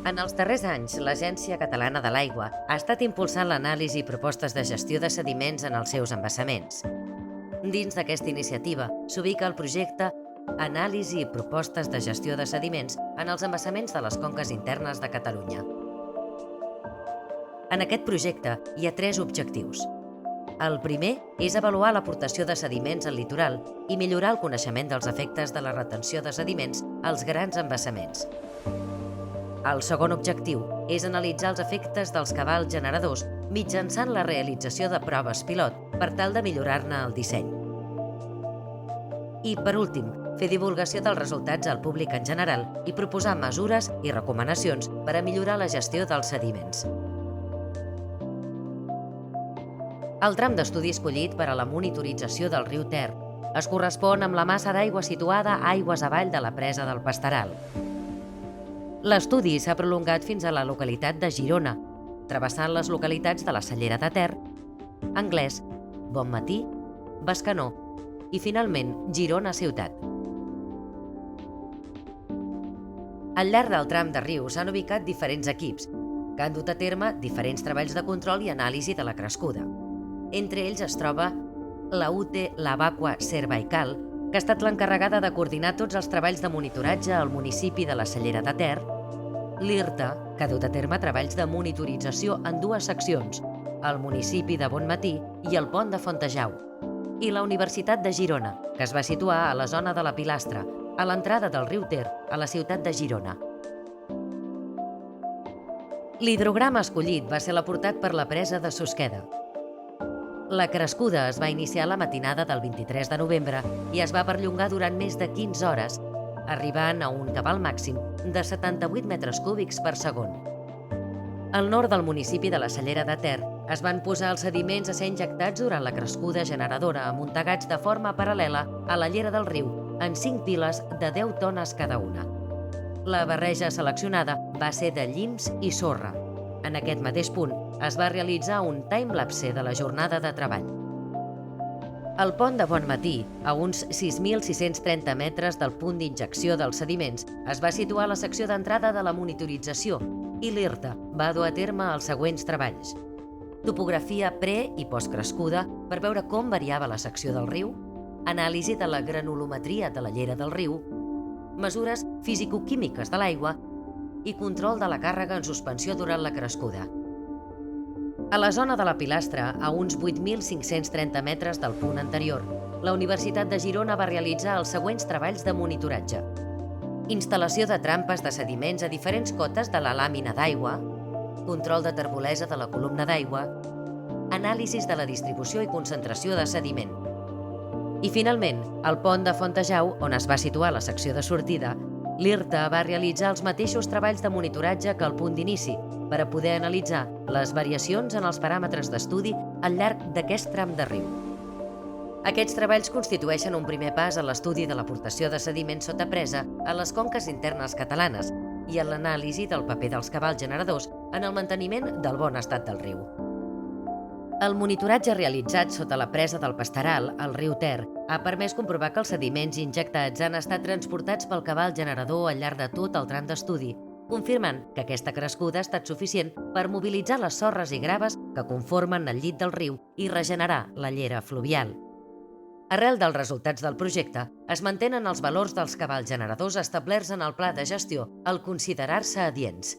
En els darrers anys, l'Agència Catalana de l'Aigua ha estat impulsant l'anàlisi i propostes de gestió de sediments en els seus embassaments. Dins d'aquesta iniciativa s'ubica el projecte Anàlisi i propostes de gestió de sediments en els embassaments de les conques internes de Catalunya. En aquest projecte hi ha 3 objectius. El primer és avaluar l'aportació de sediments al litoral i millorar el coneixement dels efectes de la retenció de sediments als grans embassaments. El segon objectiu és analitzar els efectes dels cabals generadors mitjançant la realització de proves pilot per tal de millorar-ne el disseny. I, per últim, fer divulgació dels resultats al públic en general i proposar mesures i recomanacions per a millorar la gestió dels sediments. El tram d'estudi escollit per a la monitorització del riu Ter es correspon amb la massa d'aigua situada aigües avall de la presa del Pasteral. L'estudi s'ha prolongat fins a la localitat de Girona, travessant les localitats de la Cellera de Ter, Anglès, Bonmatí, Bescanó i, finalment, Girona ciutat. Al llarg del tram de riu s'han ubicat diferents equips que han dut a terme diferents treballs de control i anàlisi de la crescuda. Entre ells es troba la UTE Lavaqua Cervaical, que ha estat l'encarregada de coordinar tots els treballs de monitoratge al municipi de la Cellera de Ter, l'IRTA, que ha dut a terme treballs de monitorització en 2 seccions, al municipi de Bonmatí i al pont de Fontejau, i la Universitat de Girona, que es va situar a la zona de la Pilastra, a l'entrada del riu Ter, a la ciutat de Girona. L'hidrograma escollit va ser l'aportat per la presa de Susqueda. La crescuda es va iniciar la matinada del 23 de novembre i es va perllongar durant més de 15 hores, arribant a un cabal màxim de 78 metres cúbics per segon. Al nord del municipi de la Cellera de Ter es van posar els sediments a ser injectats durant la crescuda generadora amuntegats de forma paral·lela a la llera del riu en 5 piles de 10 tones cada una. La barreja seleccionada va ser de llims i sorra. En aquest mateix punt es va realitzar un timelapse de la jornada de treball. El pont de Bonmatí, a uns 6.630 metres del punt d'injecció dels sediments, es va situar a la secció d'entrada de la monitorització i l'IRTA va dur a terme els següents treballs. Topografia pre- i postcrescuda per veure com variava la secció del riu, anàlisi de la granulometria de la llera del riu, mesures fisicoquímiques de l'aigua i control de la càrrega en suspensió durant la crescuda. A la zona de la Pilastra, a uns 8.530 metres del punt anterior, la Universitat de Girona va realitzar els següents treballs de monitoratge. Instal·lació de trampes de sediments a diferents cotes de la làmina d'aigua, control de terbolesa de la columna d'aigua, anàlisis de la distribució i concentració de sediment. I, finalment, al pont de Fontejau, on es va situar la secció de sortida, l'IRTA va realitzar els mateixos treballs de monitoratge que al punt d'inici per a poder analitzar les variacions en els paràmetres d'estudi al llarg d'aquest tram de riu. Aquests treballs constitueixen un primer pas a l'estudi de l'aportació de sediments sota presa a les conques internes catalanes i a l'anàlisi del paper dels cabals generadors en el manteniment del bon estat del riu. El monitoratge realitzat sota la presa del Pasteral, al riu Ter, ha permès comprovar que els sediments injectats han estat transportats pel cabal generador al llarg de tot el tram d'estudi, confirmant que aquesta crescuda ha estat suficient per mobilitzar les sorres i graves que conformen el llit del riu i regenerar la llera fluvial. Arrel dels resultats del projecte, es mantenen els valors dels cabals generadors establerts en el pla de gestió al considerar-se adients.